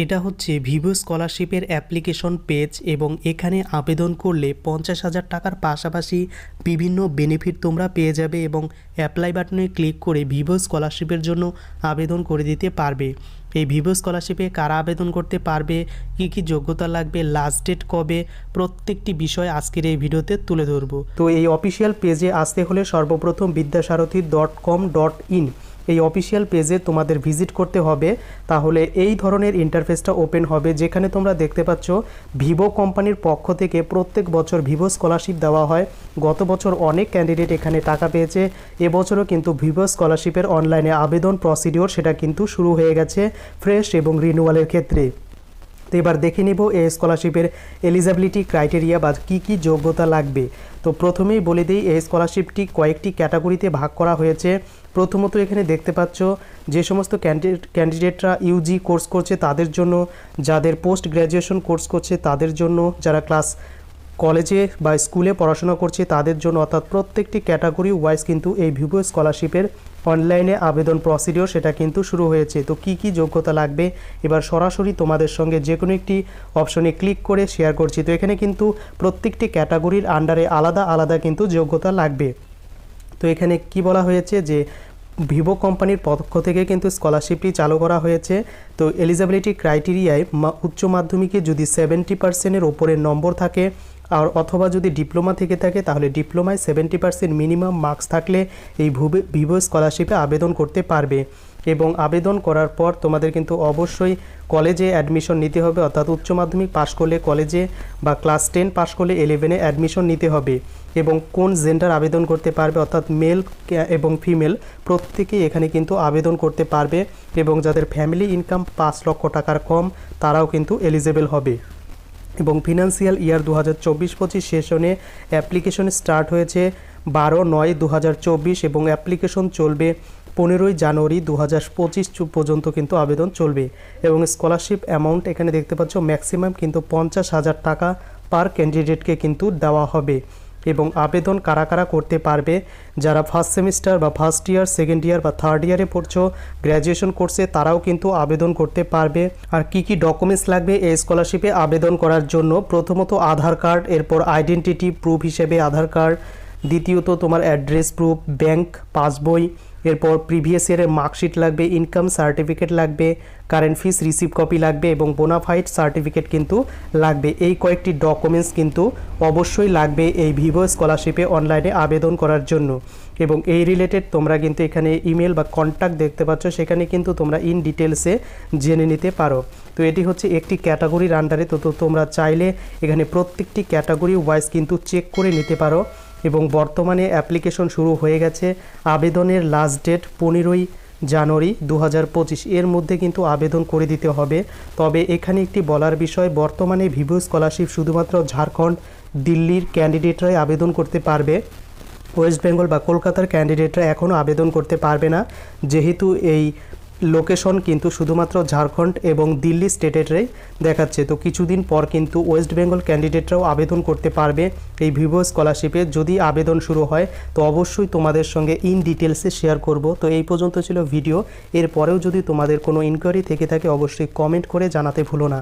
এটা হচ্ছে ভিভো স্কলারশিপের অ্যাপ্লিকেশন পেজ এবং এখানে আবেদন করলে 50,000 টাকার পাশাপাশি বিভিন্ন বেনিফিট তোমরা পেয়ে যাবে এবং অ্যাপ্লাই বাটনে ক্লিক করে ভিভো স্কলারশিপের জন্য আবেদন করে দিতে পারবে। এই ভিভো স্কলারশিপে কারা আবেদন করতে পারবে, কি যোগ্যতা লাগবে, লাস্ট ডেট কবে, প্রত্যেকটি বিষয় আজকের এই ভিডিওতে তুলে ধরবো। তো এই অফিসিয়াল পেজে আসতে হলে সর্বপ্রথম vidyasarathi.com.in এই অফিসিয়াল পেজে তোমাদের ভিজিট করতে হবে। তাহলে এই ধরনের ইন্টারফেসটা ওপেন হবে, যেখানে তোমরা দেখতে পাচ্ছ ভিভো কোম্পানির পক্ষ থেকে প্রত্যেক বছর ভিভো স্কলারশিপ দেওয়া হয়। গত বছর অনেক ক্যান্ডিডেট এখানে টাকা পেয়েছে, এবছরও কিন্তু ভিভো স্কলারশিপের অনলাইনে আবেদন প্রসিডিওর সেটা কিন্তু শুরু হয়ে গেছে ফ্রেশ এবং রিনিউয়ালের ক্ষেত্রে। তো এবার দেখে নেব এই স্কলারশিপের এলিজিবিলিটি ক্রাইটেরিয়া বা কী যোগ্যতা লাগবে। তো প্রথমেই বলে দিই, এই স্কলারশিপটি কয়েকটি ক্যাটাগরিতে ভাগ করা হয়েছে। প্রথমত এখানে দেখতে পাচ্ছ যে সমস্ত ক্যান্ডিডেটরা ইউজি কোর্স করছে তাদের জন্য, যাদের পোস্ট গ্র্যাজুয়েশন কোর্স করছে তাদের জন্য, যারা ক্লাস কলেজে বা স্কুলে পড়াশোনা করছে তাদের জন্য, অর্থাৎ প্রত্যেকটি ক্যাটাগরি ওয়াইজ কিন্তু এই ভিভো স্কলারশিপের অনলাইনে আবেদন প্রসিডিওর সেটা কিন্তু শুরু হয়েছে। তো কী যোগ্যতা লাগবে এবার সরাসরি তোমাদের সঙ্গে যে কোনো একটি অপশনে ক্লিক করে শেয়ার করছি। তো এখানে কিন্তু প্রত্যেকটি ক্যাটাগরির আন্ডারে আলাদা আলাদা কিন্তু যোগ্যতা লাগবে। তো এখানে কি বলা হয়েছে যে ভিভো কোম্পানির পক্ষ থেকে কিন্তু স্কলারশিপটি চালু করা হয়েছে। তো এলিজিবিলিটি ক্রাইটেরিয়ায় উচ্চ মাধ্যমিকে যদি 70%-এর ওপরের নম্বর থাকে আর অথবা যদি ডিপ্লোমা থেকে থাকে তাহলে ডিপ্লোমায় 70% মিনিমাম মার্কস থাকলে এই ভিভো স্কলারশিপে আবেদন করতে পারবে। এবং আবেদন করার পর তোমাদের কিন্তু অবশ্যই কলেজে অ্যাডমিশন নিতে হবে, অর্থাৎ উচ্চ মাধ্যমিক পাশ করলে কলেজে বা ক্লাস 10 পাশ করলে 11-এ অ্যাডমিশন নিতে হবে। এবং কোন জেন্ডার আবেদন করতে পারবে, অর্থাৎ মেল এবং ফিমেল প্রত্যেকেই এখানে কিন্তু আবেদন করতে পারবে। এবং যাদের ফ্যামিলি ইনকাম 5 লক্ষ টাকার কম তারাও কিন্তু এলিজেবল হবে। এবং ফিনান্সিয়াল ইয়ার 2024-25 সেশনে অ্যাপ্লিকেশন স্টার্ট হয়েছে 12/9/2024 এবং অ্যাপ্লিকেশন চলবে 15 জানুয়ারি 2025 পর্যন্ত কিন্তু আবেদন চলবে। এবং স্কলারশিপ অ্যামাউন্ট এখানে দেখতে পাচ্ছ ম্যাক্সিমাম কিন্তু 50,000 টাকা পার ক্যান্ডিডেটকে কিন্তু দেওয়া হবে। এবং আবেদন কারা করতে পারবে, যারা ফার্স্ট সেমিস্টার বা ফার্স্ট ইয়ার, সেকেন্ড ইয়ার বা থার্ড ইয়ারে পড়ছো গ্র্যাজুয়েশন কোর্সে তারাও কিন্তু আবেদন করতে পারবে। আর কি ডকুমেন্টস লাগবে এই স্কলারশিপে আবেদন করার জন্য, প্রথমত আধার কার্ড, এরপর আইডেন্টিটি প্রুফ হিসেবে আধার কার্ড, দ্বিতীয়ত তোমার অ্যাড্রেস প্রুফ, ব্যাংক পাসবই, এরপর প্রিভিয়াস ইয়ারের মার্কশিট লাগবে, ইনকাম সার্টিফিকেট লাগবে, কারেন্ট ফিস রিসিভ কপি লাগবে এবং বোনাফাইড সার্টিফিকেট কিন্তু লাগবে। এই কয়েকটি ডকুমেন্টস কিন্তু অবশ্যই লাগবে এই ভিভো স্কলারশিপে অনলাইনে আবেদন করার জন্য। এবং এই রিলেটেড তোমরা কিন্তু এখানে ইমেল বা কন্ট্যাক্ট দেখতে পাচ্ছ, সেখানে কিন্তু তোমরা ইন ডিটেলসে জেনে নিতে পারো। তো এটি হচ্ছে একটি ক্যাটাগরির আন্ডারে। তো তোমরা চাইলে এখানে প্রত্যেকটি ক্যাটাগরি ওয়াইজ কিন্তু চেক করে নিতে পারো। এবং বর্তমানে অ্যাপ্লিকেশন শুরু হয়ে গেছে, আবেদনের লাস্ট ডেট 15 জানুয়ারি 2025, এর মধ্যে কিন্তু আবেদন করে দিতে হবে। তবে এখানে একটি বলার বিষয়, বর্তমানে ভিভো স্কলারশিপ শুধুমাত্র ঝাড়খণ্ড, দিল্লির ক্যান্ডিডেটরাই আবেদন করতে পারবে। ওয়েস্ট বেঙ্গল বা কলকাতার ক্যান্ডিডেটরা এখনও আবেদন করতে পারবে না, যেহেতু এই লোকেশন কিন্তু শুধুমাত্র ঝাড়খণ্ড এবং দিল্লি স্টেটেরই দেখাচ্ছে। তো কিছুদিন পর কিন্তু ওয়েস্ট বেঙ্গল ক্যান্ডিডেটরাও আবেদন করতে পারবে এই ভিভো স্কলারশিপে। যদি আবেদন শুরু হয় তো অবশ্যই তোমাদের সঙ্গে ইন ডিটেলসে শেয়ার করব। তো এই পর্যন্ত ছিল ভিডিও, এরপরেও যদি তোমাদের কোনো ইনকোয়ারি থেকে থাকে অবশ্যই কমেন্ট করে জানাতে ভুলো না।